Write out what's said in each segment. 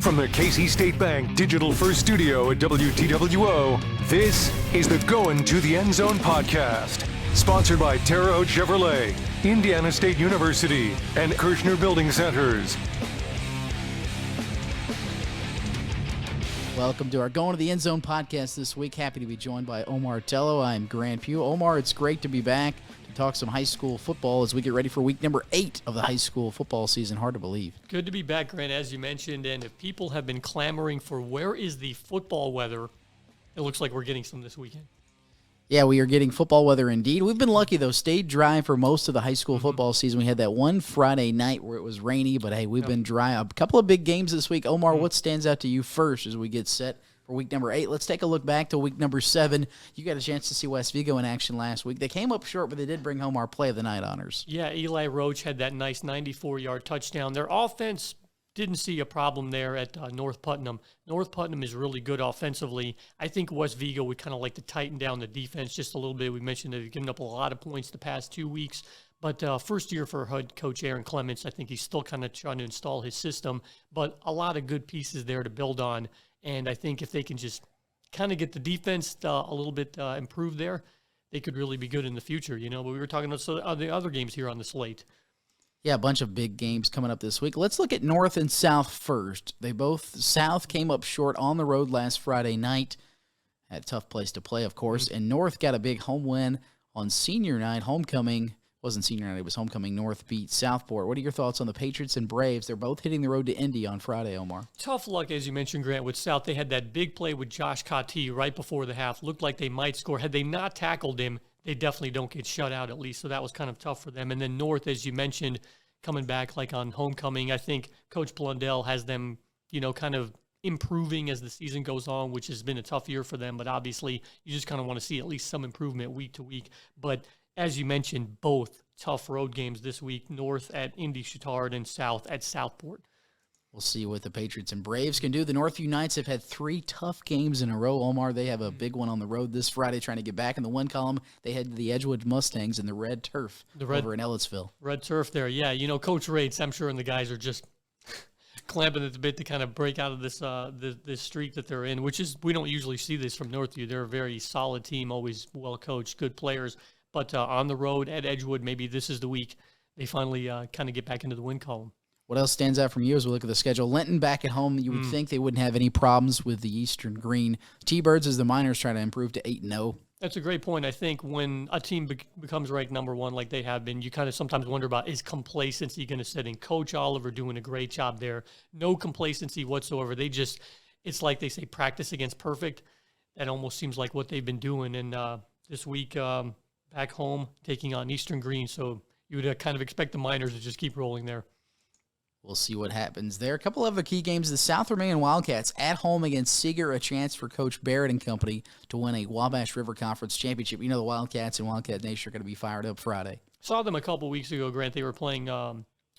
From the Casey State Bank Digital First Studio at WTWO, this is the Goin to the Endzone podcast. Sponsored by Terre Haute Chevrolet, Indiana State University, and Kirshner Building Centers. Welcome to our Going to the Endzone podcast this week. Happy to be joined by Omar Tellow. I'm Grant Pugh. Omar, it's great to be back to talk some high school football as we get ready for week number 8 of the high school football season. Hard to believe. Good to be back, Grant, as you mentioned. And if people have been clamoring for where is the football weather, it looks like we're getting some this weekend. Yeah, we are getting football weather indeed. We've been lucky, though. Stayed dry for most of the high school football season. We had that one Friday night where it was rainy, but hey, we've been dry. A couple of big games this week. Omar, what stands out to you first as we get set for week number 8? Let's take a look back to week number 7. You got a chance to see West Vigo in action last week. They came up short, but they did bring home our play of the night honors. Yeah, Eli Roach had that nice 94-yard touchdown. Their offense didn't see a problem there at North Putnam. North Putnam is really good offensively. I think West Vigo would kind of like to tighten down the defense just a little bit. We mentioned they've given up a lot of points the past 2 weeks. But first year for head coach Aaron Clements, I think he's still kind of trying to install his system. But a lot of good pieces there to build on. And I think if they can just kind of get the defense a little bit improved there, they could really be good in the future. You know, but we were talking about the other games here on the slate. Yeah, a bunch of big games coming up this week. Let's look at North and South first. South came up short on the road last Friday night. Had a tough place to play, of course. And North got a big home win on senior night. Homecoming. Wasn't senior night, it was homecoming. North beat Southport. What are your thoughts on the Patriots and Braves? They're both hitting the road to Indy on Friday, Omar. Tough luck, as you mentioned, Grant, with South. They had that big play with Josh Cottee right before the half. Looked like they might score. Had they not tackled him, they definitely don't get shut out at least. So that was kind of tough for them. And then North, as you mentioned, coming back like on homecoming, I think Coach Blundell has them, kind of improving as the season goes on, which has been a tough year for them. But obviously, you just kind of want to see at least some improvement week to week. But as you mentioned, both tough road games this week, North at Indy Chittard and South at Southport. We'll see what the Patriots and Braves can do. The Northview Knights have had 3 tough games in a row. Omar, they have a big one on the road this Friday trying to get back in the win column. They head to the Edgewood Mustangs in the red turf over in Ellettsville. Red turf there, yeah. Coach Rates, I'm sure, and the guys are just clamping at the bit to kind of break out of this streak that they're in, which is, we don't usually see this from Northview. They're a very solid team, always well coached, good players. But on the road at Edgewood, maybe this is the week they finally kind of get back into the win column. What else stands out from you as we look at the schedule? Linton back at home. You would think they wouldn't have any problems with the Eastern Green. T-Birds as the Miners try to improve to 8-0. That's a great point. I think when a team becomes ranked number 1 like they have been, you kind of sometimes wonder about, is complacency going to set in? Coach Oliver doing a great job there. No complacency whatsoever. It's like they say, practice against perfect. That almost seems like what they've been doing. And this week, back home, taking on Eastern Green. So you would kind of expect the Miners to just keep rolling there. We'll see what happens there. A couple of other key games. The South Vermillion Wildcats at home against Seeger, a chance for Coach Barrett and company to win a Wabash River Conference championship. The Wildcats and Wildcat Nation are going to be fired up Friday. Saw them a couple weeks ago, Grant. They were playing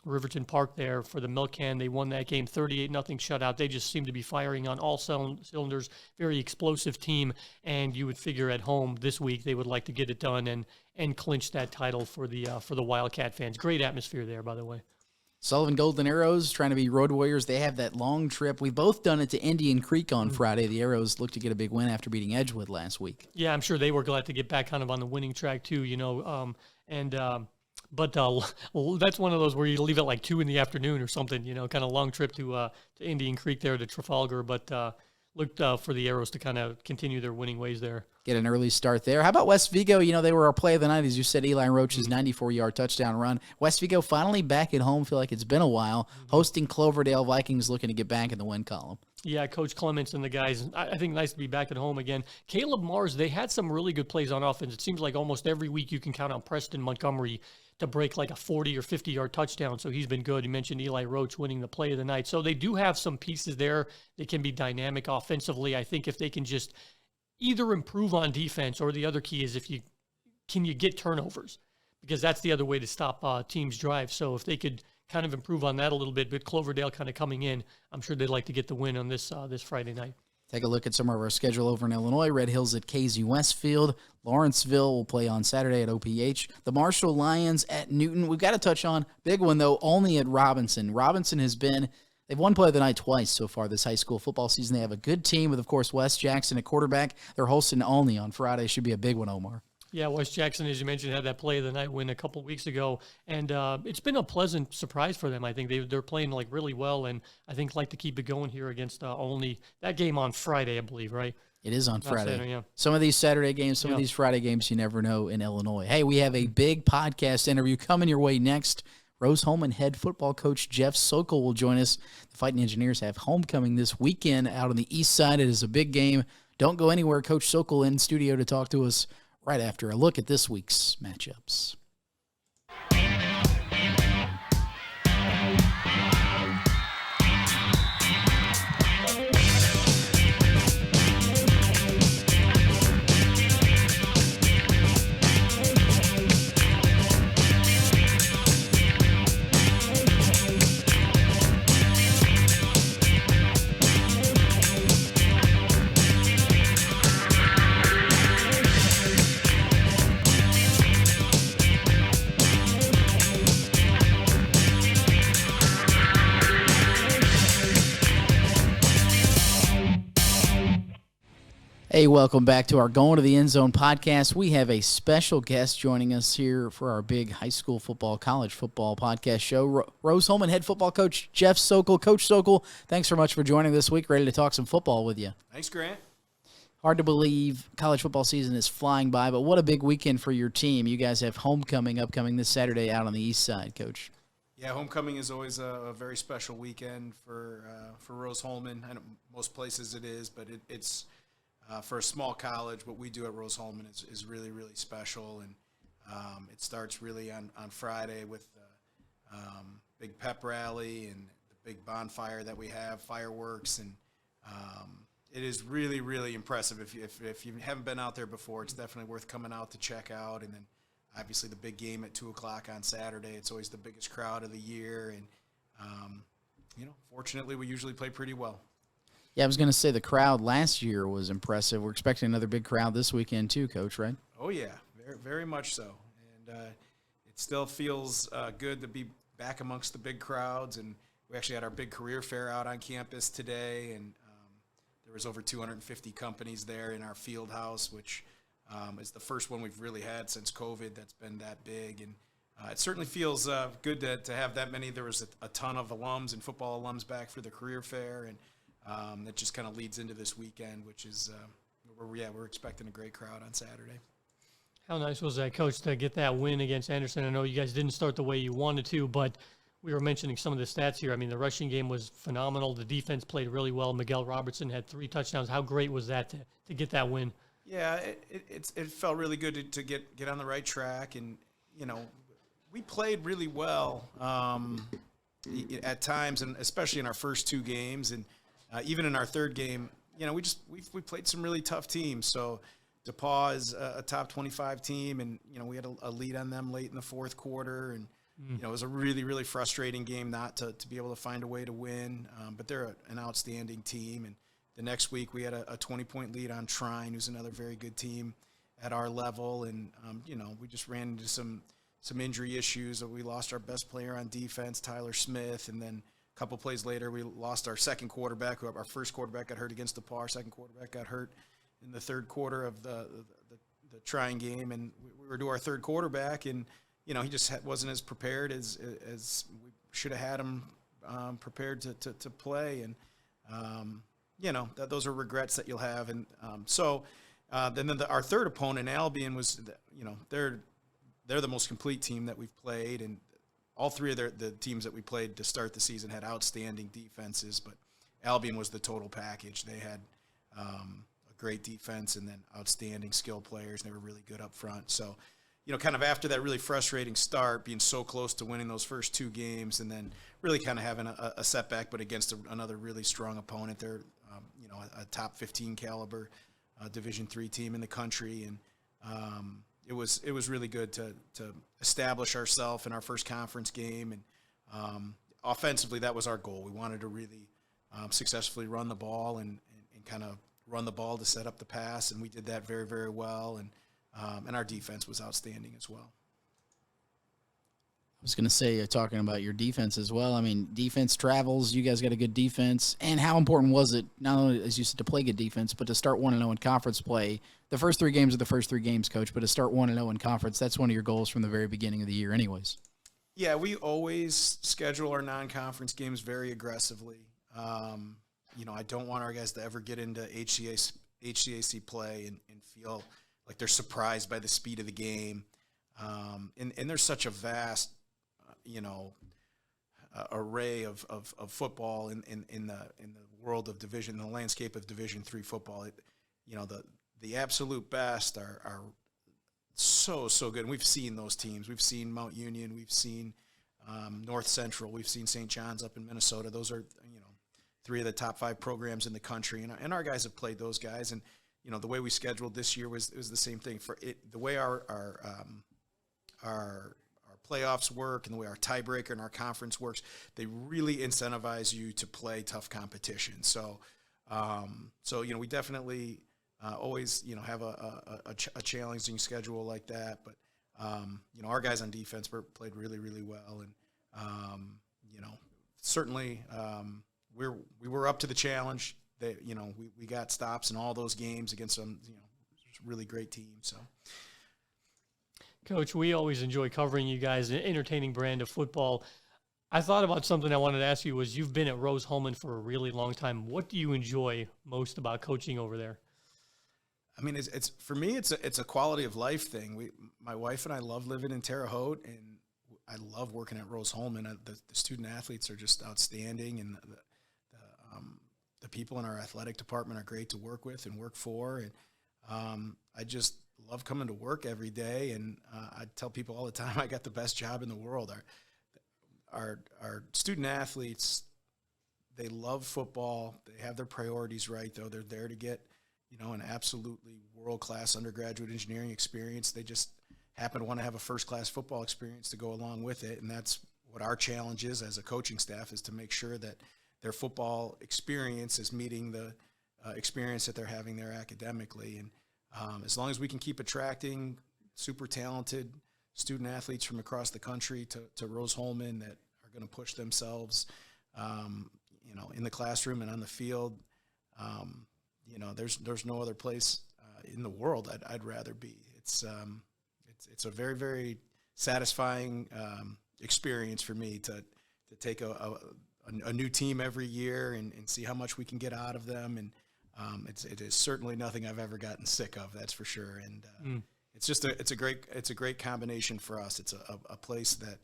Riverton Park there for the Milk Can. They won that game 38-0 shutout. They just seem to be firing on all cylinders. Very explosive team, and you would figure at home this week they would like to get it done and clinch that title for the Wildcat fans. Great atmosphere there, by the way. Sullivan Golden Arrows trying to be road warriors. They have that long trip. We've both done it to Indian Creek on Friday. The Arrows look to get a big win after beating Edgewood last week. Yeah, I'm sure they were glad to get back kind of on the winning track too, But that's one of those where you leave at like 2 in the afternoon or something, kind of long trip to Indian Creek there to Trafalgar. But looked for the Arrows to kind of continue their winning ways there. Get an early start there. How about West Vigo? They were our play of the night, as you said, Eli Roach's 94-yard touchdown run. West Vigo finally back at home. Feel like it's been a while. Hosting Cloverdale. Vikings looking to get back in the win column. Yeah, Coach Clements and the guys, I think nice to be back at home again. Caleb Mars, they had some really good plays on offense. It seems like almost every week you can count on Preston Montgomery to break like a 40 or 50-yard touchdown, so he's been good. You mentioned Eli Roach winning the play of the night. So they do have some pieces there. They can be dynamic offensively. I think if they can just either improve on defense, or the other key is can you get turnovers? Because that's the other way to stop teams' drives. So if they could kind of improve on that a little bit, but Cloverdale kind of coming in, I'm sure they'd like to get the win on this Friday night. Take a look at some of our schedule over in Illinois. Red Hills at KZU Westfield. Lawrenceville will play on Saturday at OPH. The Marshall Lions at Newton. We've got to touch on, big one though, only at Robinson. Robinson has been They've won play of the night twice so far this high school football season. They have a good team with, of course, Wes Jackson at quarterback. They're hosting Olney on Friday. Should be a big one, Omar. Yeah, Wes Jackson, as you mentioned, had that play of the night win a couple weeks ago, and it's been a pleasant surprise for them. I think they're playing like really well, and I think like to keep it going here against Olney. That game on Friday, I believe, right? It is on Friday. Saturday, yeah. Some of these Saturday games, some of these Friday games, you never know in Illinois. Hey, we have a big podcast interview coming your way next. Rose-Hulman head football coach Jeff Sokol will join us. The Fightin Engineers have homecoming this weekend out on the east side. It is a big game. Don't go anywhere. Coach Sokol in studio to talk to us right after a look at this week's matchups. Hey, welcome back to our Going to the Endzone podcast. We have a special guest joining us here for our big high school football, college football podcast show. Rose-Hulman head football coach Jeff Sokol. Coach Sokol, thanks so much for joining this week. Ready to talk some football with you. Thanks, Grant. Hard to believe college football season is flying by, but what a big weekend for your team. You guys have homecoming upcoming this Saturday out on the east side, Coach. Yeah, homecoming is always a very special weekend for Rose-Hulman. I know most places it is, but it's for a small college, what we do at Rose-Hulman is really, really special. And it starts really on Friday with the big pep rally and the big bonfire that we have, fireworks. And it is really, really impressive. If you haven't been out there before, it's definitely worth coming out to check out. And then obviously the big game at 2 o'clock on Saturday. It's always the biggest crowd of the year. And, fortunately, we usually play pretty well. Yeah, I was going to say the crowd last year was impressive. We're expecting another big crowd this weekend too, Coach, right? Oh, yeah, very, very much so. And it still feels good to be back amongst the big crowds. And we actually had our big career fair out on campus today, and there was over 250 companies there in our field house, which is the first one we've really had since COVID that's been that big. And it certainly feels good to have that many. There was a ton of alums and football alums back for the career fair, and that just kind of leads into this weekend, which is we're expecting a great crowd on Saturday. How nice was that, Coach, to get that win against Anderson? I know you guys didn't start the way you wanted to, but we were mentioning some of the stats here. I mean, the rushing game was phenomenal. The defense played really well. Miguel Robertson had 3 touchdowns. How great was that to get that win? Yeah, it felt really good to get on the right track, and we played really well at times, and especially in our first 2 games, and even in our third game, we played some really tough teams. So DePaul is a top 25 team, and we had a lead on them late in the fourth quarter, and it was a really, really frustrating game not to be able to find a way to win. But they're an outstanding team, and the next week we had a 20-point lead on Trine, who's another very good team at our level, and we just ran into some injury issues. We lost our best player on defense, Tyler Smith, and then a couple plays later, we lost our second quarterback. Our first quarterback got hurt against DePaul. Our second quarterback got hurt in the third quarter of the Trine game, and we were to our third quarterback, and he just wasn't as prepared as we should have had him prepared to play, and those are regrets that you'll have, and then our third opponent, Albion, was they're the most complete team that we've played, and all 3 of the teams that we played to start the season had outstanding defenses, but Albion was the total package. They had a great defense and then outstanding skill players. They were really good up front. So, kind of after that really frustrating start, being so close to winning those first 2 games, and then really kind of having a setback, but against another really strong opponent. They're, a top 15 caliber Division III team in the country, and it was really good to establish ourselves in our first conference game, and offensively that was our goal. We wanted to really successfully run the ball and kind of run the ball to set up the pass, and we did that very, very well, and our defense was outstanding as well. I was going to say, talking about your defense as well. I mean, defense travels. You guys got a good defense. And how important was it, not only, as you said, to play good defense, but to start 1-0 in conference play? The first 3 games are the first 3 games, Coach, but to start 1-0 in conference, that's one of your goals from the very beginning of the year anyways. Yeah, we always schedule our non-conference games very aggressively. I don't want our guys to ever get into HCAC play and feel like they're surprised by the speed of the game. And there's such a vast array of football in the world of the landscape of Division III football. The absolute best are so good. And we've seen those teams. We've seen Mount Union. We've seen North Central. We've seen St. John's up in Minnesota. Those are 3 of the top 5 programs in the country, and our guys have played those guys. And the way we scheduled this year was the same thing. For it, the way our playoffs work and the way our tiebreaker and our conference works, they really incentivize you to play tough competition. So we definitely always have a challenging schedule like that. But our guys on defense played really, really well, and certainly we were up to the challenge. We got stops in all those games against some really great teams. So. Coach, we always enjoy covering you guys, an entertaining brand of football. I thought about something I wanted to ask you was you've been at Rose-Hulman for a really long time. What do you enjoy most about coaching over there? I mean, it's for me, it's a quality of life thing. My wife and I love living in Terre Haute, and I love working at Rose-Hulman. The student athletes are just outstanding, and the people in our athletic department are great to work with and work for. And I just love coming to work every day, and I tell people all the time I got the best job in the world. Our student athletes, they love football. They have their priorities right, though. They're there to get an absolutely world-class undergraduate engineering experience. They just happen to want to have a first-class football experience to go along with it, and that's what our challenge is as a coaching staff, is to make sure that their football experience is meeting the experience that they're having there academically. And as long as we can keep attracting super talented student athletes from across the country to Rose-Hulman that are going to push themselves, in the classroom and on the field, there's no other place in the world I'd rather be. It's a very, very satisfying experience for me to take a new team every year and see how much we can get out of them. And it is certainly nothing I've ever gotten sick of, that's for sure. And it's a great combination for us. It's a place that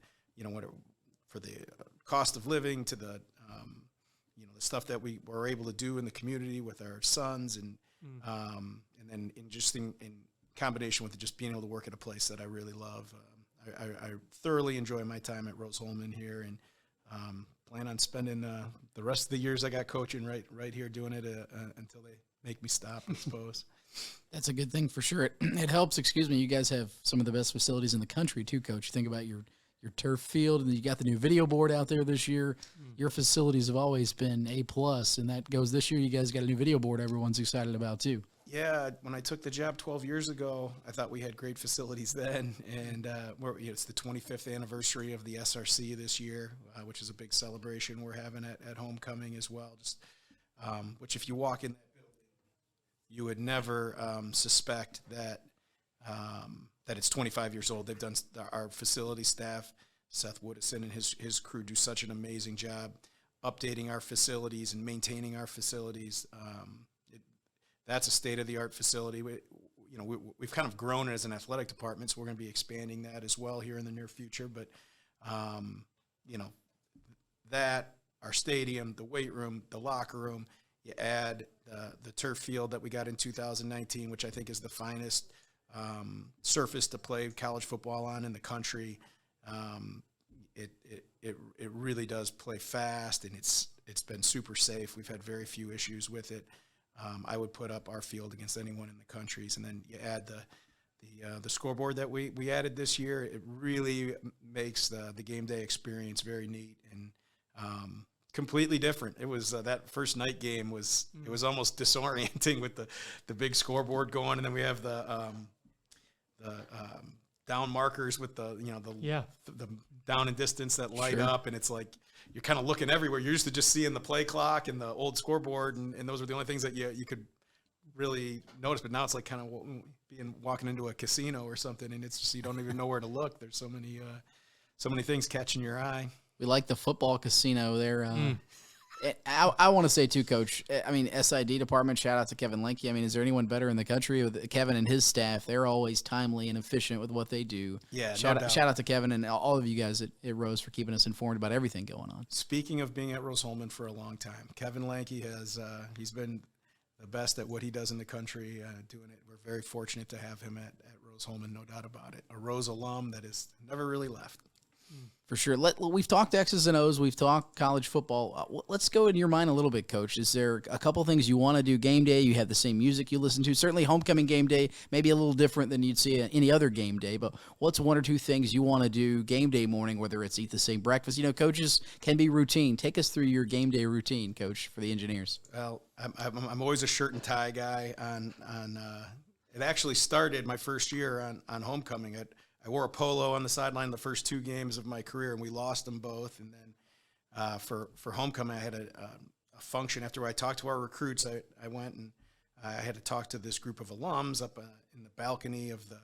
for the cost of living to the the stuff that we were able to do in the community with our sons, and then in combination with just being able to work at a place that I really love. I thoroughly enjoy my time at Rose-Hulman here, and plan on spending the rest of the years I got coaching right here doing it until they make me stop, I suppose. That's a good thing for sure. It helps. You guys have some of the best facilities in the country too, Coach. Think about your turf field, and you got the new video board out there this year. Your facilities have always been A+, and that goes this year. You guys got a new video board everyone's excited about too. Yeah, when I took the job 12 years ago, I thought we had great facilities then, and it's the 25th anniversary of the SRC this year, which is a big celebration we're having at homecoming as well. Just which, if you walk in that building, you would never suspect that it's 25 years old. They've done, our facility staff, Seth Woodison and his crew, do such an amazing job updating our facilities and maintaining our facilities. That's a state-of-the-art facility. We've kind of grown as an athletic department, so we're going to be expanding that as well here in the near future. But, that, our stadium, the weight room, the locker room, you add the turf field that we got in 2019, which I think is the finest surface to play college football on in the country. It really does play fast, and it's been super safe. We've had very few issues with it. I would put up our field against anyone in the countries, and then you add the scoreboard that we added this year. It really makes the game day experience very neat and completely different. It was that first night game was it was almost disorienting with the big scoreboard going, and then we have the down markers with the the down and distance that light Sure. up, and it's like you're kind of looking everywhere. You're used to just seeing the play clock and the old scoreboard, and those were the only things that you could really notice. But now it's like kind of walking into a casino or something, and it's just you don't even know where to look. There's so many things catching your eye. We like the football casino there. I want to say too, Coach. I mean, SID department. Shout out to Kevin Linke. I mean, is there anyone better in the country? With Kevin and his staff, they're always timely and efficient with what they do. Yeah, shout out to Kevin and all of you guys at Rose for keeping us informed about everything going on. Speaking of being at Rose-Hulman for a long time, Kevin Linke has he's been the best at what he does in the country, doing it. We're very fortunate to have him at Rose-Hulman, no doubt about it. A Rose alum that has never really left. For sure. We've talked X's and O's. We've talked college football. Let's go in your mind a little bit, Coach. Is there a couple things you want to do game day? You have the same music you listen to. Certainly homecoming game day, maybe a little different than you'd see any other game day. But what's one or two things you want to do game day morning, whether it's eat the same breakfast? You know, coaches can be routine. Take us through your game day routine, Coach, for the Engineers. Well, I'm always a shirt and tie guy. It actually started my first year on homecoming. I wore a polo on the sideline the first 2 games of my career, and we lost them both. And then for homecoming, I had a function after I talked to our recruits. I went and I had to talk to this group of alums up in the balcony of the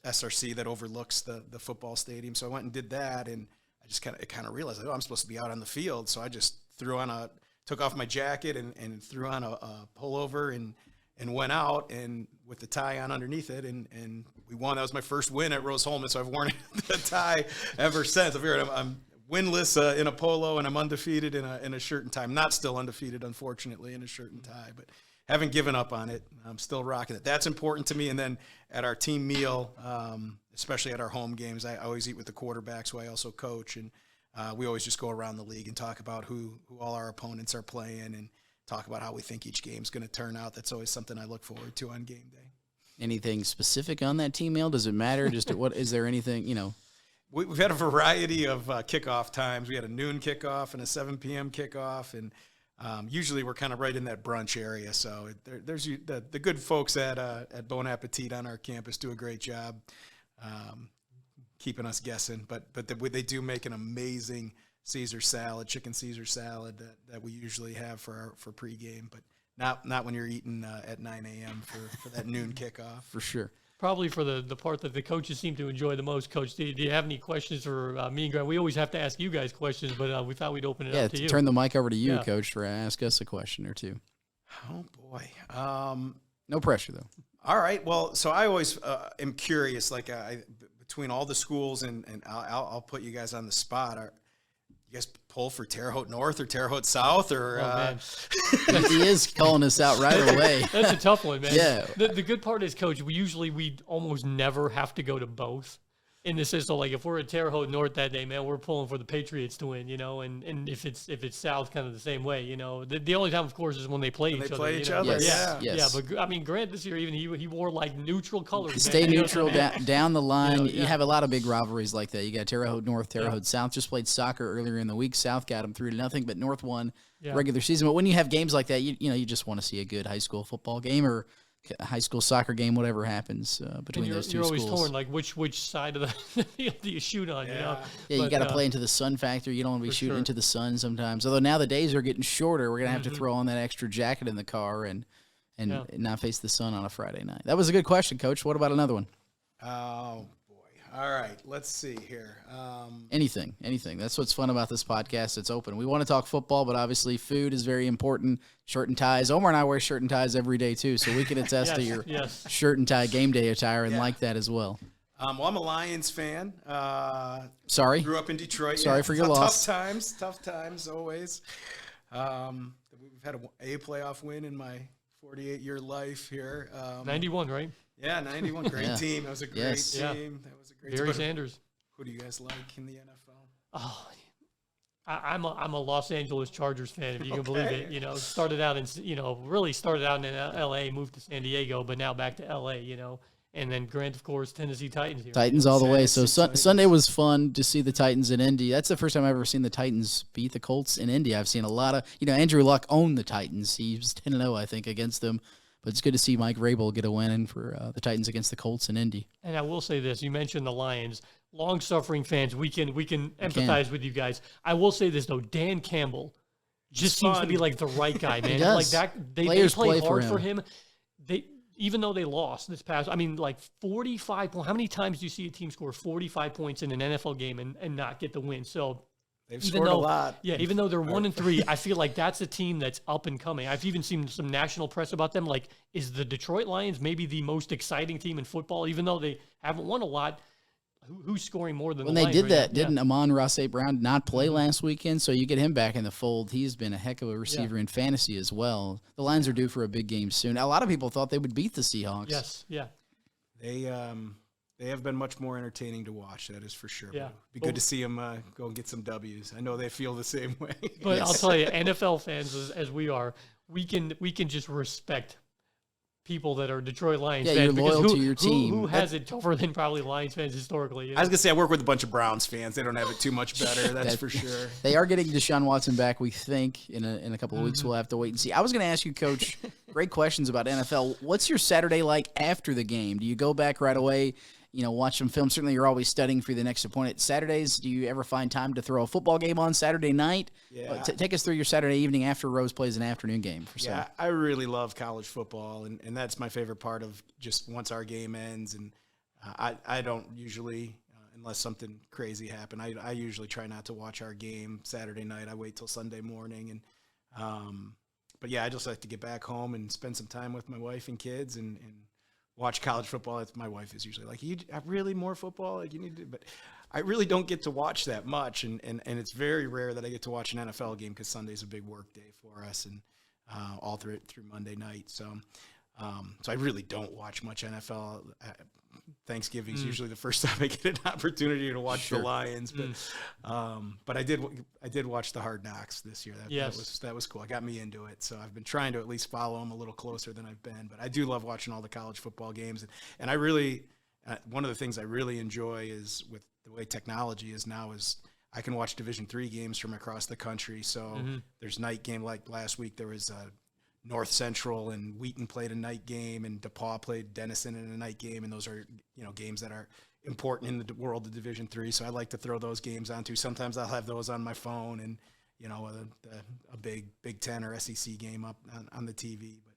SRC that overlooks the football stadium. So I went and did that, and I just kind of realized, I'm supposed to be out on the field. So I just took off my jacket and threw on a pullover and went out and with the tie on underneath it, and we won. That was my first win at Rose-Hulman, so I've worn the tie ever since. I figured I'm winless in a polo, and I'm undefeated in a shirt and tie. I'm not still undefeated, unfortunately, in a shirt and tie, but haven't given up on it. I'm still rocking it. That's important to me. And then at our team meal, especially at our home games, I always eat with the quarterbacks, who I also coach, and we always just go around the league and talk about who all our opponents are playing and talk about how we think each game's going to turn out. That's always something I look forward to on game day. Anything specific on that team meal? Does it matter? Just what is there anything, you know? We've had a variety of kickoff times. We had a noon kickoff and a 7 p.m. kickoff, and usually we're kind of right in that brunch area. So there's the good folks at Bon Appetit on our campus do a great job keeping us guessing. But they do make an amazing Caesar salad, chicken Caesar salad that we usually have for pregame, but not when you're eating at 9 a.m. for that noon kickoff. For sure. Probably for the part that the coaches seem to enjoy the most. Coach, do you have any questions for me and Grant? We always have to ask you guys questions, but we thought we'd open it up to you. Turn the mic over to you, Coach, for ask us a question or two. Oh, boy. No pressure, though. All right. Well, so I always am curious, between all the schools, and I'll put you guys on the spot. You guys pull for Terre Haute North or Terre Haute South, or man. He is calling us out right away. That's a tough one, man. Yeah. The good part is, Coach, we almost never have to go to both. In the sense, so like if we're at Terre Haute North that day, man, we're pulling for the Patriots to win, and if it's South, kind of the same way, The only time, of course, is when they play each other. Yes. Yeah, but I mean, Grant this year even he wore like neutral colors. Stay neutral down the line. Yeah. You have a lot of big rivalries like that. You got Terre Haute North, Terre Haute South. Just played soccer earlier in the week. South got them 3-0, but North won regular season. But when you have games like that, you just want to see a good high school football game or a high school soccer game, whatever happens between those two schools. You're always torn, like which side of the field do you shoot on? Yeah. Yeah, you got to play into the sun factor. You don't want to be shooting into the sun sometimes. Although now the days are getting shorter, we're gonna have to throw on that extra jacket in the car and not face the sun on a Friday night. That was a good question, Coach. What about another one? Oh boy! All right, let's see here. Anything. That's what's fun about this podcast. It's open. We want to talk football, but obviously food is very important. Shirt and ties. Omar and I wear shirt and ties every day too, so we can attest to your shirt and tie game day attire and like that as well. Well, I'm a Lions fan. Sorry. Grew up in Detroit. Sorry for your loss. Tough times always. We've had an A playoff win in my 48-year life here. 91, right? Yeah, 91. Great team. That was a great team. That was a great Barry team. Sanders. Who do you guys like in the NFL? Oh, I'm a Los Angeles Chargers fan, if you can believe it. Started out in L.A., moved to San Diego, but now back to L.A., And then Grant, of course, Tennessee Titans here. Titans all the way. So Sunday was fun to see the Titans in Indy. That's the first time I've ever seen the Titans beat the Colts in Indy. I've seen a lot of, Andrew Luck owned the Titans. He was 10-0, I think, against them. But it's good to see Mike Vrabel get a win for the Titans against the Colts in Indy. And I will say this: you mentioned the Lions, long-suffering fans. We can empathize with you guys. I will say this though: Dan Campbell just seems to be like the right guy, man. He does. Like that, they play hard for him. Even though they lost this past, I mean, like 45 points. How many times do you see a team score 45 points in an NFL game and not get the win? So they've scored a lot. Yeah, even though they're 1-3, I feel like that's a team that's up and coming. I've even seen some national press about them. Like, is the Detroit Lions maybe the most exciting team in football? Even though they haven't won a lot, who's scoring more than when the they Lions did right that? now? Didn't Amon-Ra St. Brown not play last weekend? So you get him back in the fold. He's been a heck of a receiver in fantasy as well. The Lions are due for a big game soon. A lot of people thought they would beat the Seahawks. Yes, yeah. They have been much more entertaining to watch. That is for sure. Yeah. Be good to see them go and get some W's. I know they feel the same way. But I'll tell you, NFL fans as we are, we can just respect people that are Detroit Lions fans. You're loyal to your team. Who has it tougher than probably Lions fans historically? You know? I was going to say, I work with a bunch of Browns fans. They don't have it too much better, that's for sure. They are getting Deshaun Watson back, we think, in a couple of weeks. We'll have to wait and see. I was going to ask you, Coach, great questions about NFL. What's your Saturday like after the game? Do you go back right away, watch some film? Certainly you're always studying for the next opponent. Saturdays, do you ever find time to throw a football game on Saturday night? Yeah. Take us through your Saturday evening after Rose plays an afternoon game. Yeah, I really love college football, and that's my favorite part of just once our game ends. And I don't usually, unless something crazy happened, I usually try not to watch our game Saturday night. I wait till Sunday morning. But yeah, I just like to get back home and spend some time with my wife and kids and watch college football. My wife is usually like, "You have really more football? Like you need to," but I really don't get to watch that much, and it's very rare that I get to watch an NFL game because Sunday's a big work day for us, and all through Monday night. So I really don't watch much NFL. Thanksgiving's usually the first time I get an opportunity to watch the Lions, but I did watch the Hard Knocks this year. That was cool. It got me into it. So I've been trying to at least follow them a little closer than I've been. But I do love watching all the college football games, and I really one of the things I really enjoy is with the way technology is now is I can watch Division III games from across the country. So there's night game like last week. There was North Central and Wheaton played a night game, and DePaul played Denison in a night game, and those are games that are important in the world of Division III. So I like to throw those games on too. Sometimes I'll have those on my phone, and a Big Ten or SEC game up on the TV. But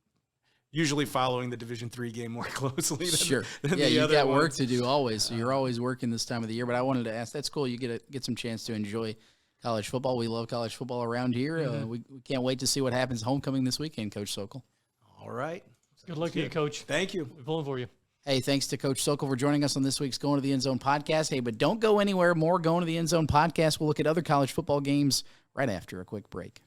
usually following the Division III game more closely. Than the you other got ones. work to do always. So you're always working this time of the year. But I wanted to ask, that's cool. You get some chance to enjoy college football. We love college football around here. We can't wait to see what happens homecoming this weekend, Coach Sokol. All right. Good luck to you, Coach. Thank you. We're pulling for you. Hey, thanks to Coach Sokol for joining us on this week's Going to the End Zone podcast. Hey, but don't go anywhere. More Going to the End Zone podcast. We'll look at other college football games right after a quick break.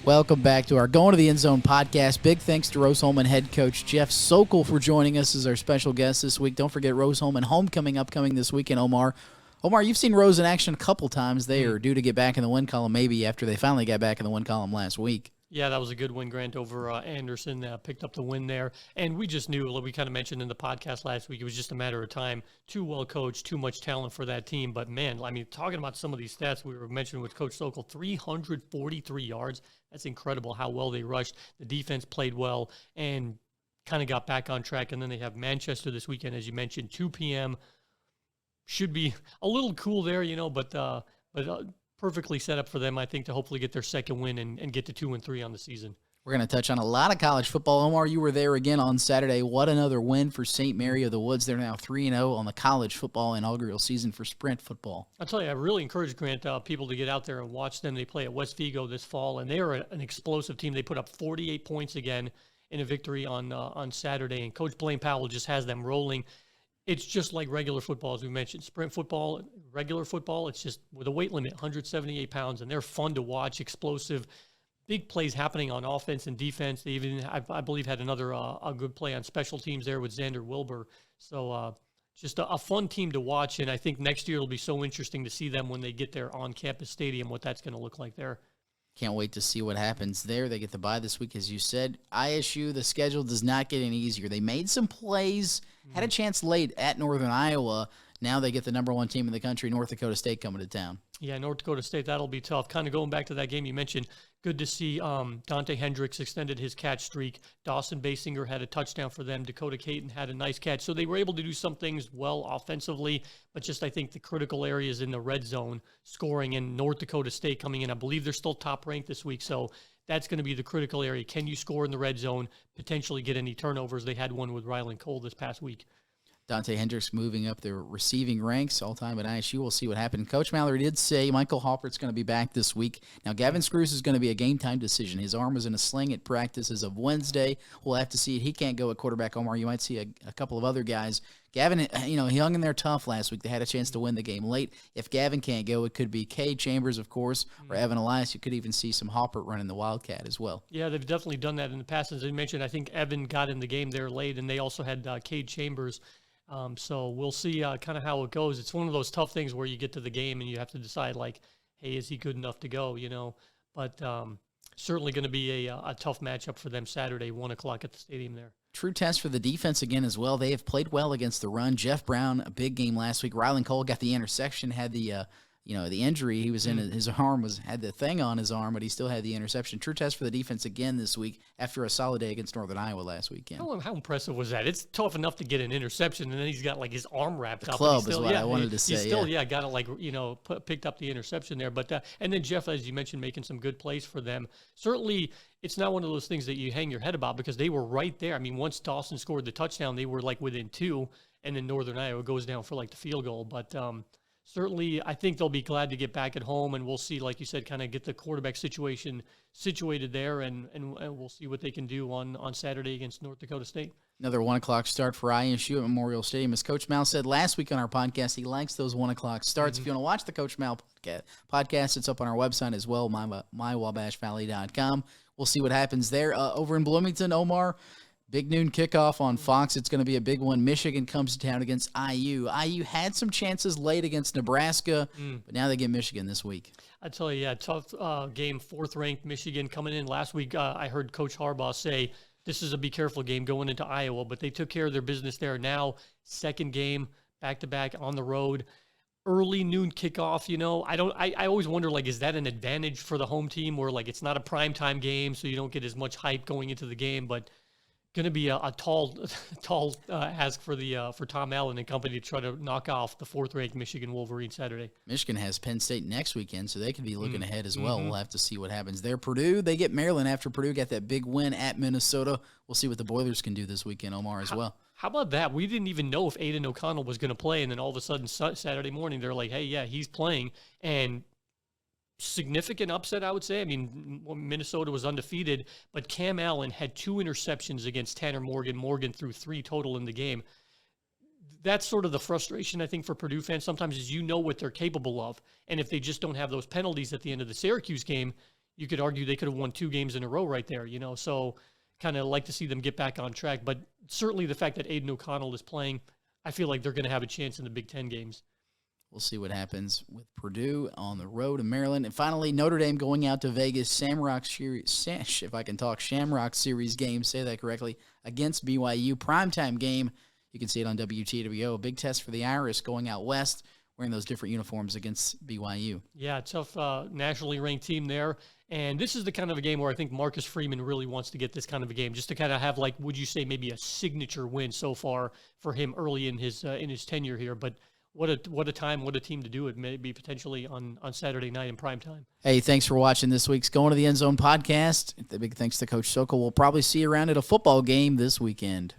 Welcome back to our Going to the End Zone podcast. Big thanks to Rose-Hulman head coach Jeff Sokol for joining us as our special guest this week. Don't forget Rose-Hulman homecoming upcoming this weekend, Omar. Omar, you've seen Rose in action a couple times. They are due to get back in the win column maybe after they finally got back in the win column last week. Yeah, that was a good win, Grant, over Anderson. Picked up the win there. And we just knew, like we kind of mentioned in the podcast last week, it was just a matter of time. Too well coached, too much talent for that team. But, man, I mean, talking about some of these stats we were mentioning with Coach Sokol, 343 yards. That's incredible how well they rushed. The defense played well and kind of got back on track. And then they have Manchester this weekend, as you mentioned, 2 p.m. Should be a little cool there, but perfectly set up for them, I think, to hopefully get their second win and get to 2-3 on the season. We're going to touch on a lot of college football. Omar, you were there again on Saturday. What another win for St. Mary of the Woods. They're now 3-0 on the college football inaugural season for sprint football. I'll tell you, I really encourage, Grant, people to get out there and watch them. They play at West Vigo this fall, and they are an explosive team. They put up 48 points again in a victory on Saturday, and Coach Blaine Powell just has them rolling. it's just like regular football, as we mentioned. Sprint football, regular football, it's just with a weight limit, 178 pounds, and they're fun to watch, explosive, big plays happening on offense and defense. They even, I believe, had another a good play on special teams there with Xander Wilbur. So just a fun team to watch, and I think next year it'll be so interesting to see them when they get their on-campus stadium, what that's going to look like there. Can't wait to see what happens there. They get the bye this week, as you said. ISU, the schedule does not get any easier. They made some plays, had a chance late at Northern Iowa. Now they get the number 1 team in the country, North Dakota State, coming to town. Yeah, North Dakota State, that'll be tough. Kind of going back to that game you mentioned, good to see Dante Hendricks extended his catch streak. Dawson Basinger had a touchdown for them. Dakota Caton had a nice catch. So they were able to do some things well offensively, but just I think the critical areas in the red zone, scoring, and North Dakota State coming in. I believe they're still top ranked this week, so that's going to be the critical area. Can you score in the red zone, potentially get any turnovers? They had one with Ryland Cole this past week. Dante Hendricks moving up the receiving ranks all-time at ISU. We'll see what happened. Coach Mallory did say Michael Halpert's going to be back this week. Now, Gavin Screws is going to be a game-time decision. His arm was in a sling at practice as of Wednesday. We'll have to see. He can't go at quarterback. Omar, you might see a couple of other guys. Gavin, he hung in there tough last week. They had a chance to win the game late. If Gavin can't go, it could be Cade Chambers, of course, or Evan Elias. You could even see some Halpert running the Wildcat as well. Yeah, they've definitely done that in the past. As I mentioned, I think Evan got in the game there late, and they also had Cade Chambers. So we'll see kind of how it goes. It's one of those tough things where you get to the game and you have to decide, like, hey, is he good enough to go, But certainly going to be a tough matchup for them Saturday, 1 o'clock at the stadium there. True test for the defense again as well. They have played well against the run. Jeff Brown, a big game last week. Ryland Cole got the interception, had the the injury. He was in his arm had the thing on his arm, but he still had the interception. True test for the defense again this week after a solid day against Northern Iowa last weekend. How impressive was that? It's tough enough to get an interception, and then he's got like his arm wrapped up. Club is what I wanted to say. He still got it picked up the interception there. But and then Jeff, as you mentioned, making some good plays for them. Certainly, it's not one of those things that you hang your head about because they were right there. I mean, once Dawson scored the touchdown, they were like within 2, and then Northern Iowa goes down for like the field goal. But certainly, I think they'll be glad to get back at home, and we'll see, like you said, kind of get the quarterback situation situated there, and we'll see what they can do on Saturday against North Dakota State. Another 1 o'clock start for ISU at Memorial Stadium. As Coach Mal said last week on our podcast, he likes those 1 o'clock starts. If you want to watch the Coach Mal podcast, it's up on our website as well, mywabashvalley.com. We'll see what happens there. Over in Bloomington, Omar, big noon kickoff on Fox. It's going to be a big one. Michigan comes to town against IU. IU had some chances late against Nebraska, but now they get Michigan this week. I tell you, tough game. 4th-ranked Michigan coming in. Last week, I heard Coach Harbaugh say this is a be careful game going into Iowa, but they took care of their business there. Now, 2nd game, back-to-back on the road. Early noon kickoff, I always wonder, like, is that an advantage for the home team where, like, it's not a primetime game, so you don't get as much hype going into the game, but going to be a tall ask for Tom Allen and company to try to knock off the 4th-ranked Michigan Wolverines Saturday. Michigan has Penn State next weekend, so they could be looking ahead as well. We'll have to see what happens there. Purdue, they get Maryland after Purdue got that big win at Minnesota. We'll see what the Boilers can do this weekend, Omar, as well. How about that? We didn't even know if Aiden O'Connell was going to play, and then all of a sudden Saturday morning they're like, hey, yeah, he's playing, and significant upset, I would say. I mean, Minnesota was undefeated, but Cam Allen had 2 interceptions against Tanner Morgan. Morgan threw 3 total in the game. That's sort of the frustration, I think, for Purdue fans sometimes is what they're capable of. And if they just don't have those penalties at the end of the Syracuse game, you could argue they could have won 2 games in a row right there, So kind of like to see them get back on track. But certainly the fact that Aiden O'Connell is playing, I feel like they're going to have a chance in the Big Ten games. We'll see what happens with Purdue on the road in Maryland. And finally, Notre Dame going out to Vegas, Shamrock Series game, say that correctly, against BYU. Primetime game. You can see it on WTWO. A big test for the Irish going out west, wearing those different uniforms against BYU. Yeah, tough nationally ranked team there. And this is the kind of a game where I think Marcus Freeman really wants to get this kind of a game, just to kind of have, like, would you say maybe a signature win so far for him early in his tenure here. But what a time, what a team to do it, maybe potentially on Saturday night in prime time. Hey, thanks for watching this week's Going to the Endzone podcast. The big thanks to Coach Sokol. We'll probably see you around at a football game this weekend.